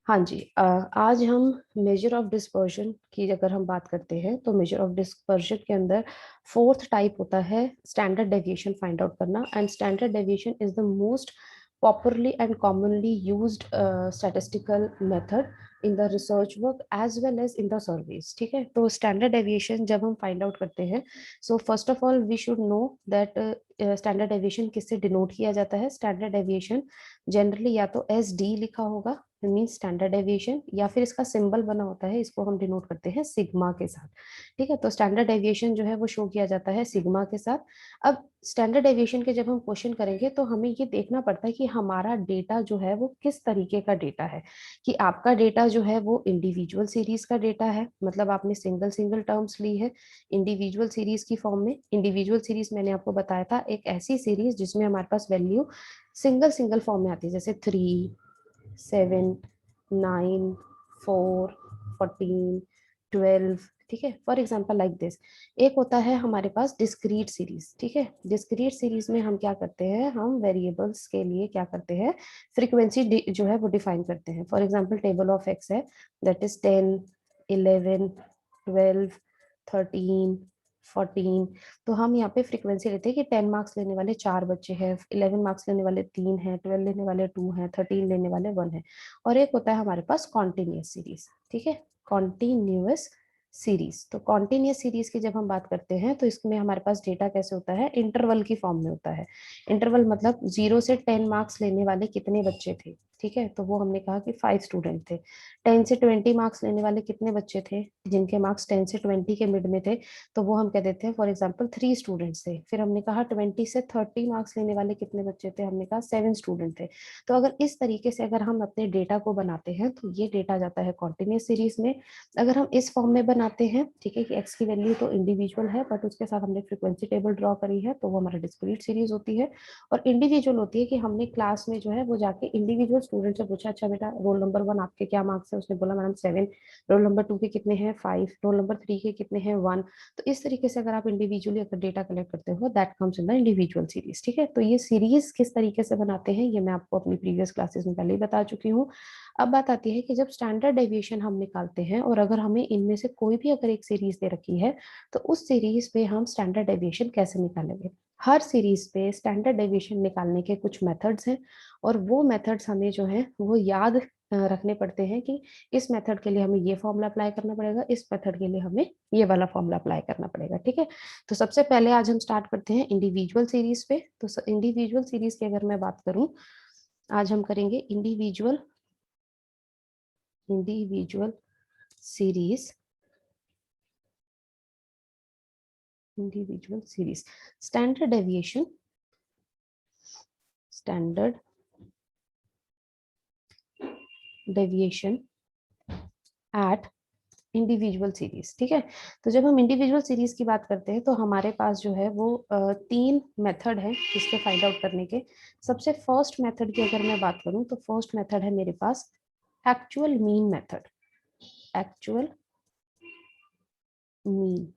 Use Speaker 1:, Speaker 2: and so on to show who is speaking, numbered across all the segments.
Speaker 1: हाँ जी। आज हम मेजर ऑफ डिस्पर्शन की अगर हम बात करते हैं तो मेजर ऑफ डिस्पर्शन के अंदर फोर्थ टाइप होता है स्टैंडर्ड डेविएशन फाइंड आउट करना। And standard deviation is the most popularly and commonly used statistical method in the research work as well as in the service. ठीक है, तो standard deviation जब हम फाइंड आउट करते हैं, so first of all we should know that standard deviation किससे denote किया जाता है। स्टैंडर्ड डेविएशन जनरली या तो एस डी लिखा होगा, मीन स्टैंडर्ड डेविएशन, या फिर इसका सिंबल बना होता है, इसको हम डिनोट करते हैं सिग्मा के साथ। ठीक है, तो स्टैंडर्ड डेविएशन जो है वो शो किया जाता है सिग्मा के साथ। अब स्टैंडर्ड डेविएशन के जब हम क्वेश्चन करेंगे तो हमें ये देखना पड़ता है कि हमारा डेटा जो है वो किस तरीके का डेटा है, कि आपका डेटा जो है वो इंडिविजुअल सीरीज का डेटा है, मतलब आपने सिंगल सिंगल टर्म्स ली है इंडिविजुअल सीरीज की फॉर्म में। इंडिविजुअल सीरीज मैंने आपको बताया था एक ऐसी सीरीज जिसमें हमारे पास वैल्यू सिंगल सिंगल फॉर्म में आती है, जैसे 3, 7, 9, 4, 14, 12। ठीक है, फॉर एग्जाम्पल लाइक दिस। एक होता है हमारे पास डिस्क्रीट सीरीज। ठीक है, डिस्क्रीट सीरीज में हम क्या करते हैं, हम वेरिएबल्स के लिए क्या करते हैं, फ्रीक्वेंसी जो है वो डिफाइन करते हैं। For example table of X है, दैट इज 10, 11, 12, 13, 14। तो हम यहाँ पे फ्रीक्वेंसी लेते हैं कि 10 मार्क्स लेने वाले 4 बच्चे हैं, 11 मार्क्स लेने वाले 3 हैं, 12 लेने वाले 2 हैं, 13 लेने वाले 1 है। और एक होता है हमारे पास कॉन्टिन्यूस सीरीज। ठीक है, कॉन्टिन्यूस सीरीज। तो कॉन्टिन्यूस सीरीज की जब हम बात करते हैं तो इसमें हमारे पास डेटा कैसे होता है, इंटरवल की फॉर्म में होता है। इंटरवल मतलब 0 से 10 मार्क्स लेने वाले कितने बच्चे थे। ठीक है, तो वो हमने कहा कि 5 स्टूडेंट थे। 10 से 20 मार्क्स लेने वाले कितने बच्चे थे, जिनके मार्क्स 10 से 20 के मिड में थे, तो वो हम कह देते हैं फॉर एग्जाम्पल 3 स्टूडेंट्स थे। फिर हमने कहा 20 से 30 मार्क्स लेने वाले कितने बच्चे थे, हमने कहा 7 स्टूडेंट थे। तो अगर इस तरीके से अगर हम अपने डेटा को बनाते हैं तो ये डेटा जाता है कॉन्टिन्यूस सीरीज में। अगर हम इस फॉर्म में बनाते हैं, ठीक है, कि एक्स की वैल्यू तो इंडिविजुअल है बट उसके साथ हमने फ्रीक्वेंसी टेबल ड्रॉ करी है, तो वो हमारा डिस्क्रीट सीरीज होती है। और इंडिविजुअल होती है कि हमने क्लास में जो है वो जाके इंडिविजुअल स्टूडेंट से पूछा, अच्छा बेटा रोल नंबर 1 आपके क्या मार्क्स है, उसने बोला मैडम 7। रोल नंबर 2 के कितने हैं 5, रोल नंबर 3 के कितने हैं 1। तो इस तरीके से अगर आप इंडिविजुअली अगर डेटा कलेक्ट करते हो that comes in the individual series. ठीक है, तो ये सीरीज किस तरीके से बनाते हैं ये मैं आपको अपनी प्रीवियस क्लासेस में पहले ही बता चुकी हूँ। अब बात आती है कि जब स्टैंडर्ड डेविएशन हम निकालते हैं और अगर हमें इनमें से कोई भी अगर एक सीरीज दे रखी है तो उस सीरीज पे हम स्टैंडर्ड डेविएशन कैसे निकालेंगे। हर सीरीज पे स्टैंडर्ड डेविएशन निकालने के कुछ मेथड्स हैं और वो मेथड्स हमें जो है वो याद रखने पड़ते हैं कि इस मेथड के लिए हमें ये फॉर्मूला अप्लाई करना पड़ेगा, इस मेथड के लिए हमें ये वाला फॉर्मूला अप्लाई करना पड़ेगा। ठीक है, तो सबसे पहले आज हम स्टार्ट करते हैं इंडिविजुअल सीरीज पे। तो इंडिविजुअल सीरीज की अगर मैं बात करूं, आज हम करेंगे individual individual series. Individual series standard deviation, standard deviation eight individual series. ठीक है, तो जब हम इंडिविजुअल सीरीज की बात करते हैं तो हमारे पास जो है वो 3 मेथड है इसके फाइंड आउट करने के। सबसे फर्स्ट मेथड की अगर मैं बात करूं तो फर्स्ट मेथड है मेरे पास actual mean method. Actual mean.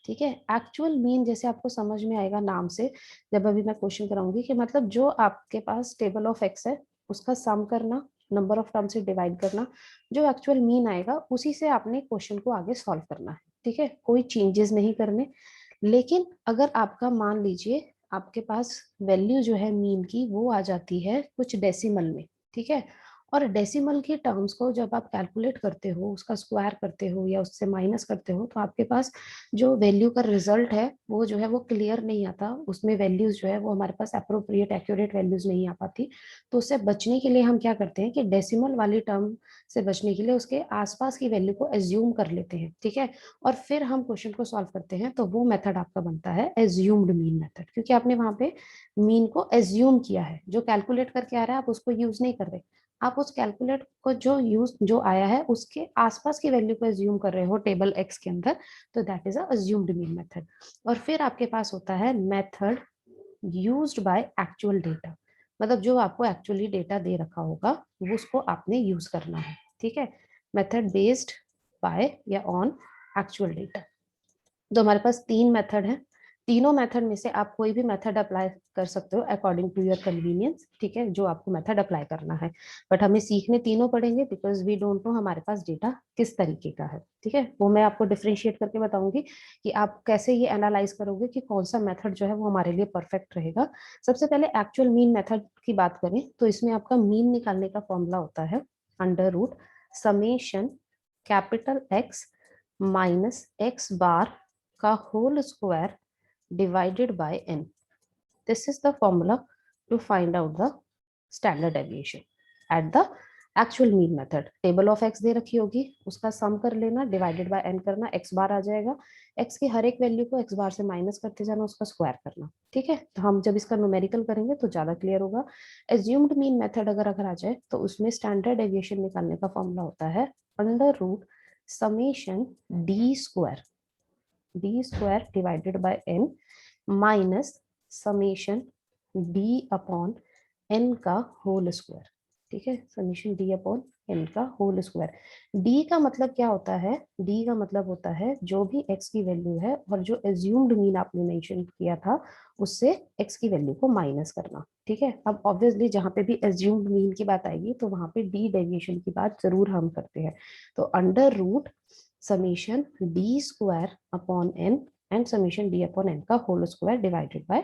Speaker 1: ठीक है, एक्चुअल मीन जैसे आपको समझ में आएगा नाम से, जब अभी मैं क्वेश्चन कराऊंगी कि मतलब जो आपके पास टेबल ऑफ एक्स है उसका सम करना, नंबर ऑफ टर्म से डिवाइड करना, जो एक्चुअल मीन आएगा उसी से आपने क्वेश्चन को आगे सॉल्व करना है। ठीक है, कोई चेंजेस नहीं करने। लेकिन अगर आपका मान लीजिए आपके पास वैल्यू जो है मीन की वो आ जाती है कुछ डेसिमल में। ठीक है, और डेसिमल की टर्म्स को जब आप कैलकुलेट करते हो, उसका स्क्वायर करते हो या उससे माइनस करते हो, तो आपके पास जो वैल्यू का रिजल्ट है वो जो है वो क्लियर नहीं आता, उसमें वैल्यूज जो है वो हमारे पास अप्रोप्रिएट एक्यूरेट वैल्यूज नहीं आ पाती। तो उससे बचने के लिए हम क्या करते हैं कि डेसिमल वाली टर्म से बचने के लिए उसके आसपास की वैल्यू को एज्यूम कर लेते हैं। ठीक है, और फिर हम क्वेश्चन को सॉल्व करते हैं, तो वो मेथड आपका बनता है एज्यूम्ड मीन मेथड, क्योंकि आपने वहां पे मीन को एज्यूम किया है, जो कैलकुलेट करके आ रहा है आप उसको यूज नहीं कर रहे, आप उस कैलकुलेट को जो आया है उसके आसपास की वैल्यू को एज्यूम कर रहे हो टेबल एक्स के अंदर, तो that is assumed mean method. और फिर आपके पास होता है method used by actual data, मतलब जो आपको एक्चुअली डेटा दे रखा होगा वो उसको आपने यूज करना है। ठीक है, मेथड बेस्ड बाय या ऑन एक्चुअल डेटा। तो हमारे पास 3 मेथड है, तीनों मेथड में से आप कोई भी मेथड अप्लाई कर सकते हो अकॉर्डिंग टू योर कन्वीनियंस, ठीक है, जो आपको मेथड अप्लाई करना है। बट हमें सीखने तीनों पड़ेंगे बिकॉज वी डोंट नो हमारे पास डेटा किस तरीके का है, ठीक है। वो मैं आपको डिफरेंशिएट करके बताऊंगी कि आप कैसे ये एनालाइज करोगे कि कौन सा मेथड जो है वो हमारे लिए परफेक्ट रहेगा। सबसे पहले एक्चुअल मीन मेथड की बात करें तो इसमें आपका मीन निकालने का फॉर्मूला होता है under root summation capital X minus X bar का whole square divided by n. This is the formula to find out the standard deviation at the actual mean method. Table of x दे रखी होगी, उसका सम कर लेना, divided by n करना, x बार आ जाएगा, x की हर एक वैल्यू को x बार से माइनस करते जाना, उसका स्क्वायर करना, ठीक है। तो हम जब इसका न्यूमेरिकल करेंगे तो ज्यादा क्लियर होगा। एज्यूम्ड मीन मेथड अगर आ जाए तो उसमें स्टैंडर्ड डेविएशन निकालने का फॉर्मूला होता है under root summation D square divided by n minus summation D upon N का होल स्क्वायर, ठीक है, समेशन डी अपॉन एन का होल स्क्वायर। डी का मतलब क्या होता है, डी का मतलब होता है जो भी एक्स की वैल्यू है और जो एज्यूम्ड मीन आपने मेंशन किया था उससे एक्स की वैल्यू को माइनस करना, ठीक है। अब ऑब्वियसली जहां पे भी एज्यूम्ड मीन की बात आएगी तो वहां पे डी डेविएशन की बात जरूर हम करते हैं। तो under root summation D square upon N and summation D upon N का whole square divided by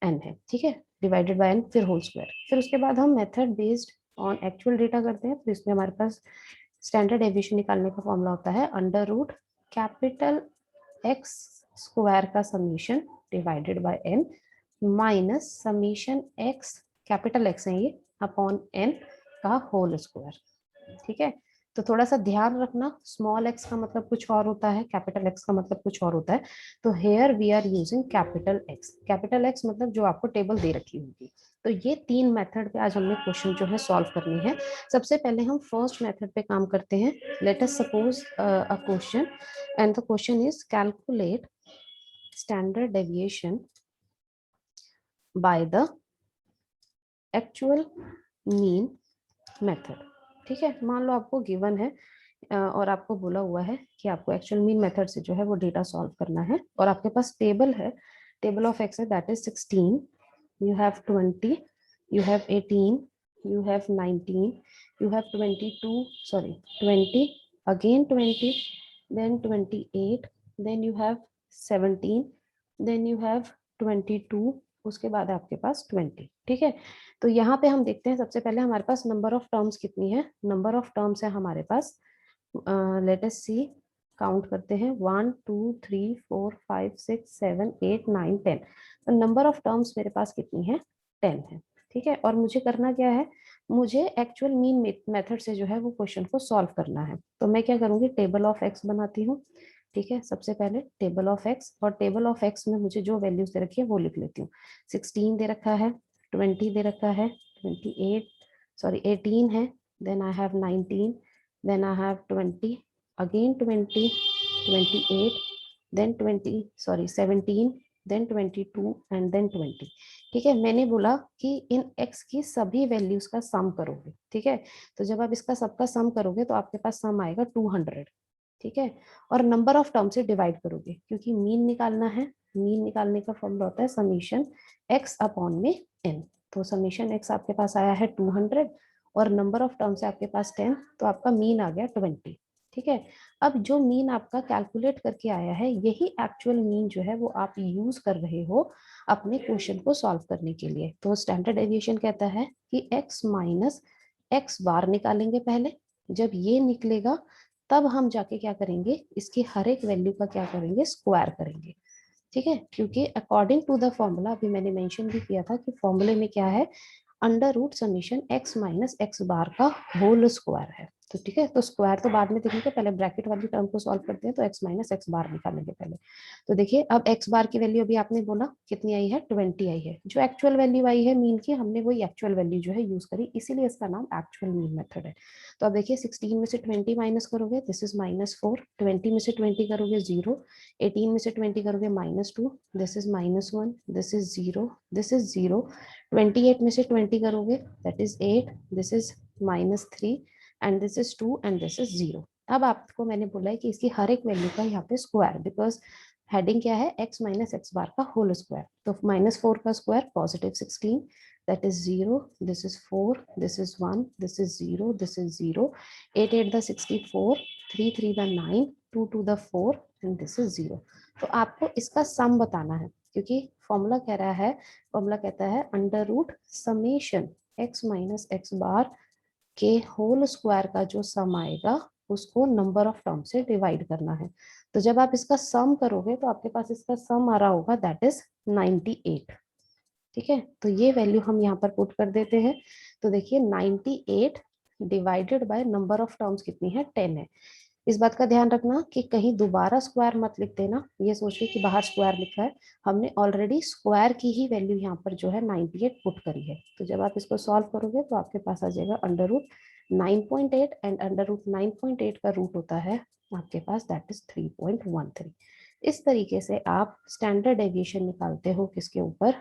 Speaker 1: N है, ठीक है, डिवाइडेड बाय एन फिर होल स्क्वायर। फिर उसके बाद हम method based on actual data करते हैं। तो इसमें हमारे पास स्टैंडर्ड डेविएशन निकालने का फॉर्मूला होता है under root capital X square का summation divided by N minus summation X, capital X है ये, अपॉन एन का होल स्क्वायर, ठीक है। तो थोड़ा सा ध्यान रखना, स्मॉल एक्स का मतलब कुछ और होता है, कैपिटल एक्स का मतलब कुछ और होता है। तो here we are using capital X मतलब जो आपको टेबल दे रखी होगी। तो ये तीन मेथड पे आज हमने क्वेश्चन जो है सॉल्व करनी है। सबसे पहले हम फर्स्ट मेथड पे काम करते हैं। Let us suppose a question and the question is calculate standard deviation by the actual mean method, ठीक है। मान लो आपको गिवन है और आपको बोला हुआ है कि आपको एक्चुअल मीन मेथड से जो है वो डेटा सॉल्व करना है और आपके पास टेबल है, टेबल ऑफ एक्स है, that is 16, you have 20, you have 18, you have 19, you have 22, sorry 20, again 20, then 28, then you have 17, then you have 22, उसके बाद आपके पास 20, ठीक है। तो यहाँ पे हम देखते हैं सबसे पहले हमारे पास नंबर ऑफ टर्म्स कितनी है। नंबर ऑफ टर्म्स है हमारे पास, लेट अस सी, काउंट करते हैं 1 2 3 4 5 6 7 8 9 10। तो नंबर ऑफ टर्म्स मेरे पास कितनी है, 10 है, ठीक है। और मुझे करना क्या है, मुझे एक्चुअल मीन मेथड से जो है वो क्वेश्चन को सॉल्व करना है। तो मैं क्या करूंगी, टेबल ऑफ एक्स बनाती हूँ, ठीक है। सबसे पहले टेबल ऑफ एक्स, और टेबल ऑफ एक्स में मुझे जो वैल्यूज दे रखी है वो लिख लेती हूँ। 16 दे रखा है, 20 दे रखा है, 28 सॉरी 18 है, then I have 19, then I have 20, again 20, 28, then 20, sorry 17, then 22 and then 20, ठीक है। मैंने बोला कि इन x की सभी वैल्यूज का सम करोगे, ठीक है। तो जब आप इसका सबका सम करोगे तो आपके पास सम आएगा 200, ठीक है। और नंबर ऑफ टर्म से डिवाइड करोगे क्योंकि मीन निकालना है, मीन निकालने का फॉर्मूला होता है समीशन x अपॉन में n। तो समीशन x आपके पास आया है 200 और नंबर ऑफ टर्म्स है आपके पास 10, तो आपका मीन आ गया 20, ठीक है। अब जो मीन आपका कैलकुलेट करके आया है यही एक्चुअल मीन जो है वो आप यूज कर रहे हो अपने क्वेश्चन को सॉल्व करने के लिए। तो स्टैंडर्ड डेविएशन कहता है कि x माइनस एक्स बार निकालेंगे पहले, जब ये निकलेगा तब हम जाके क्या करेंगे, इसकी हर एक वैल्यू का क्या करेंगे, स्क्वायर करेंगे, ठीक है। क्योंकि अकॉर्डिंग टू द फॉर्मूला, अभी मैंने मेंशन भी किया था कि फॉर्मूले में क्या है, under root summation X minus X bar का होल स्क्वायर है। तो ठीक है, तो स्क्वायर तो बाद में देखेंगे, पहले ब्रैकेट वाली टर्म को सॉल्व करते हैं। तो एक्स माइनस एक्स बार निकालेंगे पहले। तो देखिए अब एक्स बार की वैल्यू अभी आपने बोला कितनी आई है, 20 आई है। जो एक्चुअल वैल्यू आई है मीन की, हमने वही एक्चुअल वैल्यू जो है यूज करी, इसीलिए इसका नाम एक्चुअल मीन मेथड है। तो अब देखिए 16 में से 20 माइनस करोगे, दिस इज -4, 20 में से 20 करोगे 0, 18 में से 20 करोगे -2, this is -1, this is 0, this is 0, 28 में से 20 करोगे that is 8, this is -3 and this is 2 and this is 0। अब आपको मैंने बोला है कि इसकी हर एक वैल्यू का यहाँ पे स्क्वायर, बिकॉज हेडिंग क्या है, x माइनस एक्स बार का होल स्क्वायर, तो -4 का square +16, that is 0, this is 4, this is 1, this is 0, this is 0, 8 8 the 64, 3 3 the 9, 2 2 the 4 and this is 0। तो आपको इसका सम बताना है, क्योंकि फॉर्मूला कह रहा है, फॉर्मूला कहता है under root summation x minus X bar के होल स्क्वायर का जो सम आएगा उसको नंबर ऑफ टर्म से डिवाइड करना है। तो जब आप इसका सम करोगे तो आपके पास इसका सम आ रहा होगा, दैट इज 98। ठीक है, तो ये वैल्यू हम यहाँ पर पुट कर देते हैं। तो देखिए 98 divided by number of terms कितनी है, 10 है। इस बात का ध्यान रखना कि कहीं दोबारा स्क्वायर मत लिख देना, ये सोच के कि बाहर स्क्वायर लिखा है, हमने ऑलरेडी स्क्वायर की ही वैल्यू यहाँ पर जो है 98 पुट करी है। तो जब आप इसको सॉल्व करोगे तो आपके पास आ जाएगा under root 9.8 and under root 9.8 का रूट होता है आपके पास, दैट इज 3.13। इस तरीके से आप स्टैंडर्ड डेविएशन निकालते हो किसके ऊपर,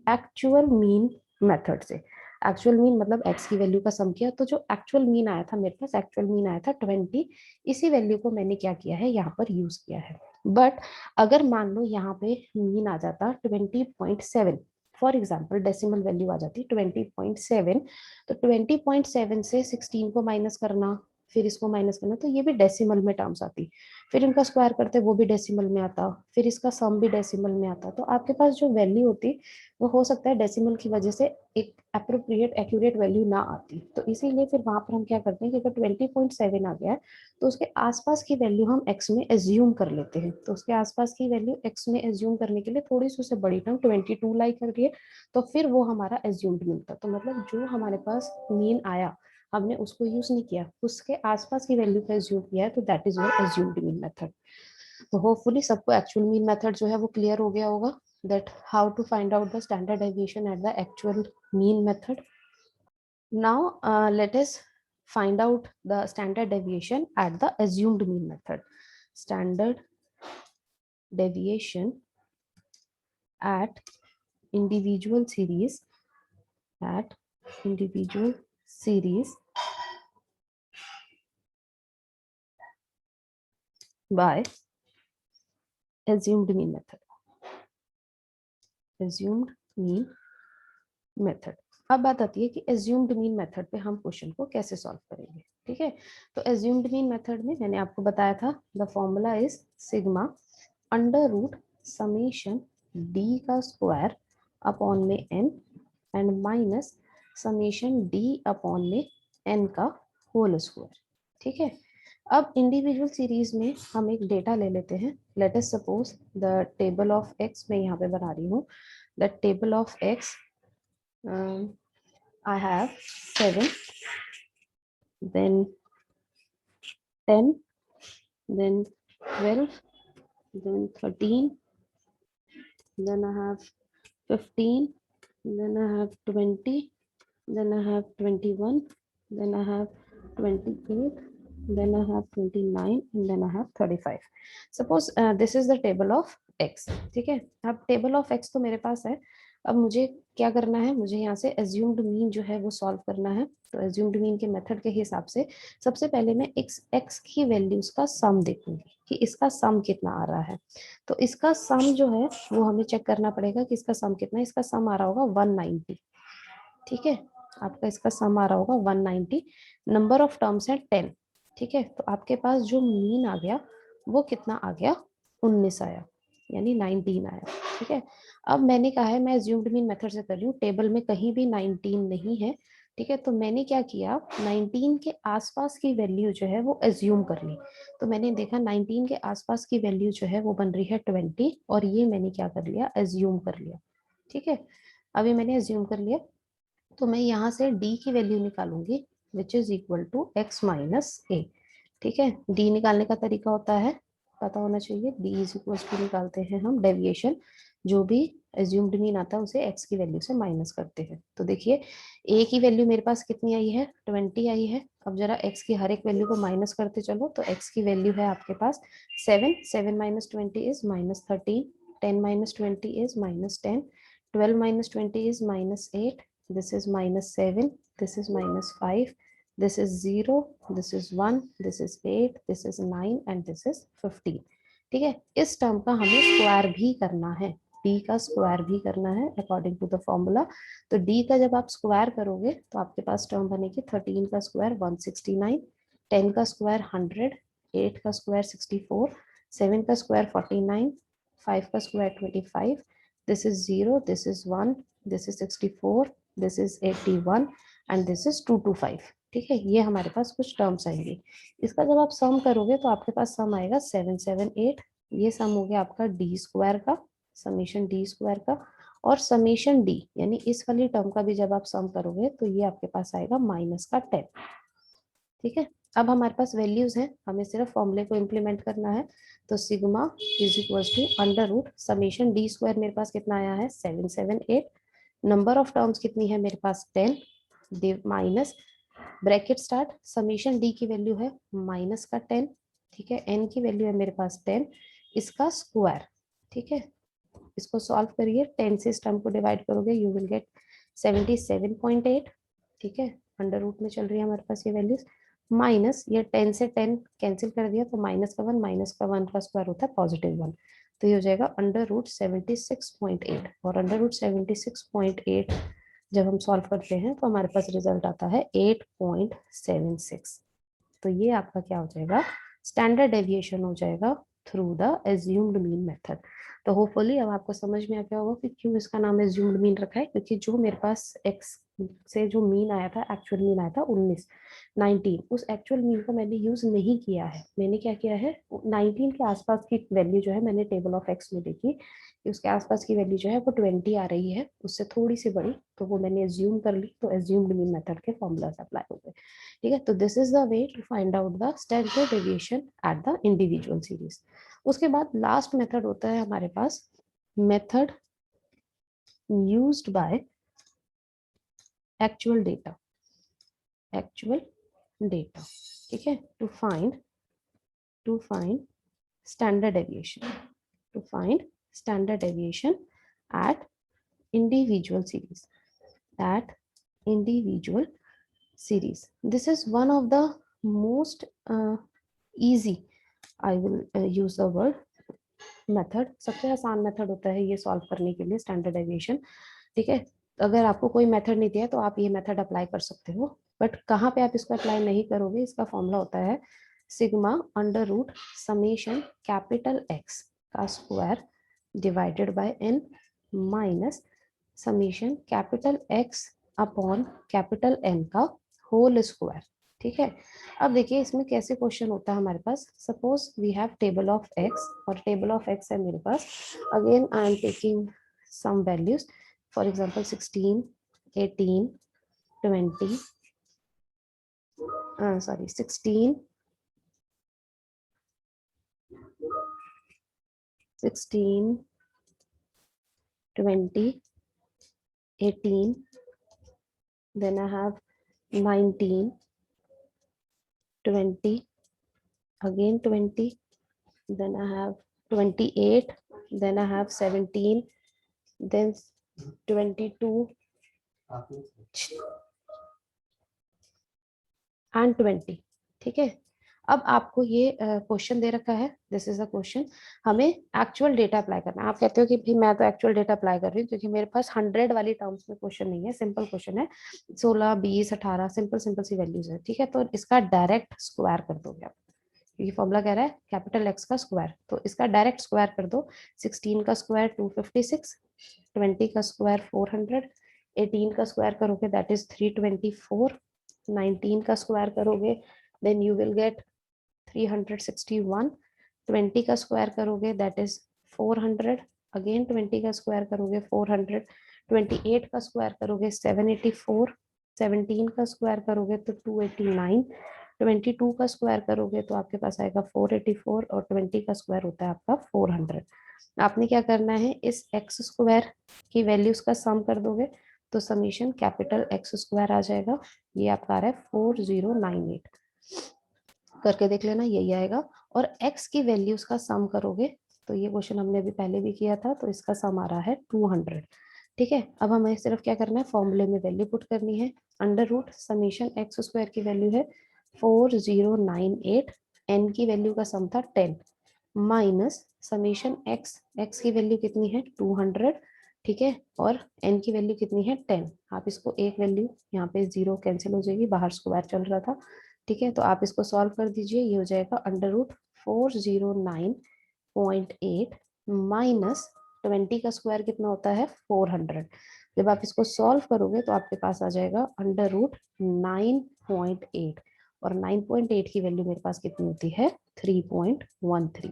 Speaker 1: एक्चुअल मीन मेथड से। एक्चुअल मीन मतलब एक्स की वैल्यू का सम किया, तो जो एक्चुअल मीन आया था मेरे पास, एक्चुअल मीन आया था 20, इसी वैल्यू को मैंने क्या किया है, यहाँ पर यूज किया है। बट अगर मान लो यहाँ पे मीन आ जाता 20.7, फॉर एग्जाम्पल डेसिमल वैल्यू आ जाती 20.7, तो 20.7 से 16 को माइनस करना, फिर इसको माइनस करना, तो ये भी डेसिमल में टर्म्स आती, फिर इनका स्क्वायर करते वो भी डेसिमल में आता, फिर इसका सम भी डेसिमल में आता। तो आपके पास जो वैल्यू होती वो हो सकता है डेसिमल की वजह से एक अप्रोप्रिएट एक्यूरेट वैल्यू ना आती, तो इसीलिए फिर वहां पर हम क्या करते हैं कि अगर 20.7 आ गया है तो उसके आसपास की वैल्यू हम x में एज्यूम कर लेते हैं। तो उसके आसपास की वैल्यू x में एज्यूम करने के लिए थोड़ी सी उससे बड़ी टर्म 22 लाई कर रही है, तो फिर वो हमारा एज्यूम्ड मिलता। तो मतलब जो हमारे पास मीन आया हमने उसको यूज नहीं किया, उसके आसपास की वैल्यू को एज्यूम किया है, तो that is your assumed mean method. तो होपफुली सबको एक्चुअल मीन मेथड जो है वो क्लियर हो गया होगा, that how to find out the standard deviation at the actual mean method. Now let us find out the standard deviation at the assumed mean method. Standard deviation at individual series, at individual series by assumed mean method. Assumed mean method. अब बात आती है कि assumed mean method पे हम question को कैसे solve करेंगे। ठीक है, तो assumed mean method में मैंने आपको बताया था the formula is sigma under root summation D का स्क्वायर अपॉन में N and minus summation D upon में एन का होल स्क्वायर। ठीक है, अब इंडिविजुअल सीरीज में हम एक डेटा ले लेते हैं। Let us suppose the table of x मैं यहाँ पे बना रही हूँ, the table of x I have 7, then 10, then 12, then 13, then I have 15, then I have 20, then I have 21, then I have 28, then I have 29, and then I have 35. Suppose this is the table of x. ठीक है, अब table of x तो मेरे पास है। अब मुझे क्या करना है, मुझे यहाँ से assumed mean जो है वो सॉल्व करना है। तो assumed mean के मेथड के हिसाब से सबसे पहले मैं x की वैल्यूज का सम देखूंगी कि इसका सम कितना आ रहा है। तो इसका सम जो है वो हमें चेक करना पड़ेगा कि इसका सम कितना है। इसका सम आ रहा होगा 190। ठीक है, आपका इसका सम आ रहा होगा 190, नंबर ऑफ टर्म्स है 10। ठीक है, तो आपके पास जो मीन आ गया वो कितना आ गया, 19 आया, यानी 19 आया। ठीक है, अब मैंने कहा है मैं एज्यूम्ड मीन मेथड से कर रही हूँ, टेबल में कहीं भी 19 नहीं है। ठीक है, तो मैंने क्या किया, 19 के आसपास की वैल्यू जो है वो एज्यूम कर ली। तो मैंने देखा 19 के आसपास की वैल्यू जो है वो बन रही है 20, और ये मैंने क्या कर लिया, एज्यूम कर लिया। ठीक है, अभी मैंने एज्यूम कर लिया, तो मैं यहाँ से d की वैल्यू निकालूंगी which is equal to x minus A. ठीक है, d निकालने का तरीका होता है, पता होना चाहिए, d इज इक्वल टू निकालते हैं हम डेविएशन, जो भी एज्यूम्ड मीन आता है उसे x की वैल्यू से माइनस करते हैं। तो देखिए a की वैल्यू मेरे पास कितनी आई है, 20 आई है। अब जरा x की हर एक वैल्यू को माइनस करते चलो, तो x की वैल्यू है आपके पास 7, 7 minus 20 is minus 13, 10 minus 20 is minus 10, 12 minus 20 is minus 8, this is minus 7, this is minus 5, this is 0, this is 1, this is 8, this is 9, and this is 15. ठीक है, इस टर्म का हमें स्क्वायर भी करना है, डी का स्क्वायर भी करना है अकॉर्डिंग टू द फॉर्मूला। तो डी का जब आप स्क्वायर करोगे तो आपके पास टर्म बनेगी 13 का स्क्वायर 169, 10 का स्क्वायर 100, 8 का स्क्वायर 64, 7 का स्क्वायर 49, 5 का square 25, this is 0, this is 1, this is 64, this is 81 and this is 225। ठीक है, ये हमारे पास कुछ टर्म्स आएंगे। इसका जब आप सम करोगे तो आपके पास सम आएगा 778, ये सम हो गया आपका डी स्क्वायर का, समीशन डी स्क्वायर का, और समीशन डी यानी इस वाली टर्म का भी जब आप सम करोगे तो ये आपके पास आएगा माइनस का 10। ठीक है, अब हमारे पास वैल्यूज हैं, हमें सिर्फ फॉर्मूले को इम्प्लीमेंट करना है। तो sigma is equal to under root summation D square, मेरे पास कितना आया है 778, नंबर ऑफ टर्म्स कितनी है मेरे पास 10, minus bracket start, summation D की वैल्यू है माइनस का 10, ठीक है, एन की वैल्यू है मेरे पास 10, इसका स्क्वायर। ठीक है, इसको सॉल्व करिए, 10 से इस टर्म को डिवाइड करोगे यू विल गेट 77.8। ठीक है, अंडर रूट में चल रही है हमारे पास ये वैल्यूज, माइनस ये 10 से 10 कैंसिल कर दिया तो माइनस का 1, माइनस का 1 का स्क्वायर होता है +1, तो ये हो जाएगा अंडर रूट 76.8। और अंडर रूट 76.8 जब हम सॉल्व करते हैं तो हमारे पास रिजल्ट आता है 8.76। तो ये आपका क्या हो जाएगा, स्टैंडर्ड डेविएशन हो जाएगा through the assumed mean method. तो होपफुली अब आपको समझ में आ गया होगा कि क्यों इसका नाम एज्यूम्ड मीन रखा है, क्योंकि जो मेरे पास एक्स से जो मीन आया था, एक्चुअल मीन आया था 19, उस एक्चुअल मीन को मैंने यूज नहीं किया है। मैंने क्या किया है, 19 के आसपास की वैल्यू जो है मैंने टेबल ऑफ एक्स में देखी कि उसके आसपास की वैल्यू जो है वो 20 आ रही है, उससे थोड़ी सी बड़ी, तो वो मैंने एज्यूम कर ली, तो एज्यूम्ड मीन मेथड के फॉर्मूलाज अप्लाई हो गए। ठीक है, तो this is the way to find out the standard deviation at the individual series. उसके बाद लास्ट मेथड होता है हमारे पास method used by actual data, actual data. ठीक है, to find standard deviation, to find standard deviation at individual series, at individual series. This is one of the most easy, I will use the word method, सबसे आसान method होता है ये solve करने के लिए स्टैंडर्ड डेविएशन। ठीक है, अगर आपको कोई मेथड नहीं दिया तो आप ये मेथड अप्लाई कर सकते हो, बट कहाँ पे आप इसको अप्लाई नहीं करोगे, इसका फॉर्मूला होता है sigma under root summation capital X का square divided by N minus summation capital X upon capital N का होल स्क्वायर। ठीक है, अब देखिए इसमें कैसे क्वेश्चन होता है हमारे पास, suppose we have table of X, और टेबल ऑफ एक्स है मेरे पास, again I am taking some values, for example 16, 18, 20, sorry 16, 20, 18, then I have 19, 20, again 20, then I have 28, then I have 17, then 22 and 20। ठीक है, अब आपको ये क्वेश्चन दे रखा है, दिस इज अ क्वेश्चन, हमें एक्चुअल डेटा अप्लाई करना है। आप कहते हो कि भाई मैं तो एक्चुअल डेटा अप्लाई कर रही हूँ क्योंकि मेरे पास 100 वाली टर्म्स में क्वेश्चन नहीं है, सिंपल क्वेश्चन है, 16, 20, 18 सिंपल सिंपल सी वैल्यूज है। ठीक है, तो इसका डायरेक्ट स्क्वायर कर दोगे आप, क्योंकि फॉर्मूला कह रहा है कैपिटल एक्स का स्क्वायर, तो इसका डायरेक्ट स्क्वायर कर दो। 16 का स्क्वायर 256, 20 का स्क्वायर 400, 18 का स्क्वायर करोगे दैट इज 324, 19 का स्क्वायर करोगे देन यू विल गेट 361, 20 का स्क्वायर करोगे दैट इज 400, अगेन 20 का स्क्वायर करोगे 400, 28 का स्क्वायर करोगे 784, 17 का स्क्वायर करोगे तो 289, 22 का स्क्वायर करोगे तो आपके पास आएगा 484, और 20 का स्क्वायर होता है आपका 400। आपने क्या करना है, इस एक्स स्क्वायर की वैल्यूज का सम कर दोगे तो समीशन कैपिटल एक्स स्क्वायर आ जाएगा, ये आपका आ रहा है 4098, करके देख लेना यही आएगा। और x की वैल्यूज का सम करोगे तो ये क्वेश्चन हमने अभी पहले भी किया था, तो इसका सम आ रहा है 200। ठीक है, अब हमें सिर्फ क्या करना है, फॉर्मूले में वैल्यू पुट करनी है, under root summation X square की वैल्यू है 4098, n की वैल्यू का सम था 10, माइनस समेशन एक्स, एक्स की वैल्यू कितनी है 200, ठीक है, और एन की वैल्यू कितनी है 10। आप इसको एक वैल्यू यहाँ पे जीरो कैंसिल हो जाएगी, बाहर स्क्वायर चल रहा था, ठीक है, तो आप इसको सॉल्व कर दीजिए, ये हो जाएगा अंडर रूट 409.8 माइनस 20 का स्क्वायर कितना होता है 400। जब आप इसको सॉल्व करोगे तो आपके पास आ जाएगा अंडर रूट 9.8, और 9.8 की वैल्यू मेरे पास कितनी होती है 3.13।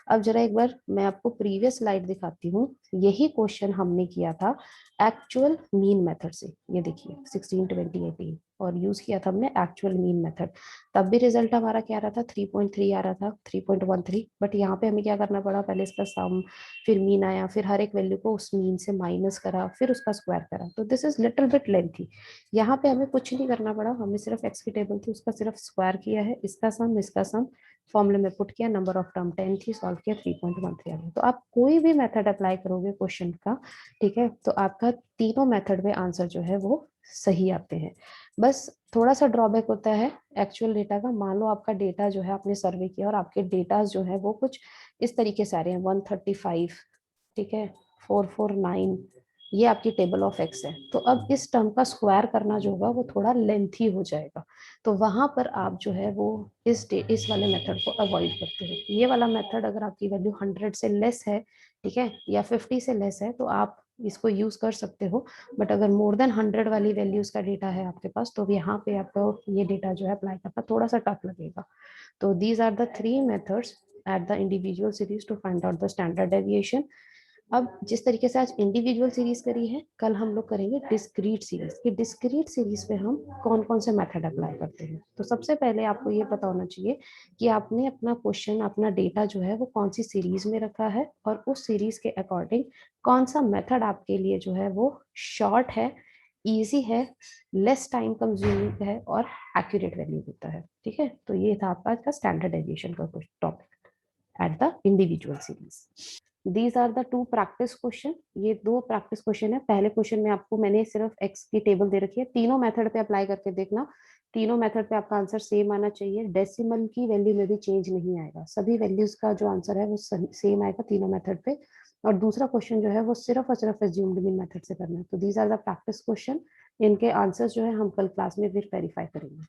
Speaker 1: अब जरा एक बार मैं आपको प्रीवियस स्लाइड दिखाती हूँ, यही क्वेश्चन हमने किया था एक्चुअल मीन मेथड से, ये देखिए 16, 20, 18, और यूज किया था हमने एक्चुअल मीन मेथड। तब भी रिजल्ट हमारा क्या आ रहा था 3.3 आ रहा था, 3.13, बट यहाँ पे हमें क्या करना पड़ा, पहले इसका सम, फिर मीन आया, फिर हर एक वैल्यू को उस मीन से माइनस करा, फिर उसका स्क्वायर करा, तो this is little bit lengthy. यहाँ पे हमें कुछ नहीं करना पड़ा, हमें सिर्फ एक्स की टेबल थी उसका सिर्फ स्क्वायर किया है, इसका सम फॉर्मूले में पुट किया, नंबर ऑफ टर्म 10 थी, सॉल्व किया, 3.13 आ गया। तो आप कोई भी मेथड अप्लाई करोगे क्वेश्चन का, ठीक है, तो आपका तीनों मेथड में आंसर जो है वो सही आते हैं। बस थोड़ा सा ड्रॉबैक होता है एक्चुअल डेटा का, मान लो आपका डेटा जो है आपने सर्वे किया और आपके डेटा जो है वो कुछ इस तरीके से आ रहे हैं 135, ठीक है, 449, ये आपकी टेबल ऑफ एक्स है, तो अब इस टर्म का स्क्वायर करना जो होगा वो थोड़ा लेंथी हो जाएगा, तो वहां पर आप जो है वो इस वाले मेथड को अवॉइड करते हो। ये वाला मेथड अगर आपकी वैल्यू 100 से लेस है, ठीक है, या 50 से लेस है, तो आप इसको यूज कर सकते हो, बट अगर मोर देन 100 वाली वैल्यूज का डेटा है आपके पास, तो यहाँ पे आपको ये डेटा जो है अप्लाई करना थोड़ा सा टफ लगेगा। तो these are the three methods at the individual series to find out the standard deviation. अब जिस तरीके से आज इंडिविजुअल सीरीज करी है, कल हम लोग करेंगे डिस्क्रीट सीरीज कि डिस्क्रीट सीरीज पे हम कौन कौन से मेथड अप्लाई करते हैं। तो सबसे पहले आपको ये पता होना चाहिए कि आपने अपना क्वेश्चन, अपना डेटा जो है वो कौन सी सीरीज में रखा है, और उस सीरीज के अकॉर्डिंग कौन सा मेथड आपके लिए जो है वो शॉर्ट है, इजी है, लेस टाइम कंज्यूमिंग है, और एक्यूरेट वैल्यू देता है, ठीक है। तो ये था आपका आज का स्टैंडर्ड डेविएशन का topic at the individual series. These are the two practice question, ये दो प्रैक्टिस क्वेश्चन है। पहले क्वेश्चन में आपको मैंने सिर्फ एक्स की टेबल दे रखी है, तीनों मेथड पे अप्लाई करके देखना, तीनों मेथड पे आपका आंसर सेम आना चाहिए, डेसिमल की वैल्यू में भी चेंज नहीं आएगा, सभी वैल्यूज का जो आंसर है वो सेम आएगा तीनों मेथड पे। और दूसरा क्वेश्चन जो है वो सिर्फ और सिर्फ एज्यूम्ड मीन मेथड से करना है। तो these are the practice question, इनके आंसर्स जो है हम कल क्लास में फिर वेरीफाई करेंगे।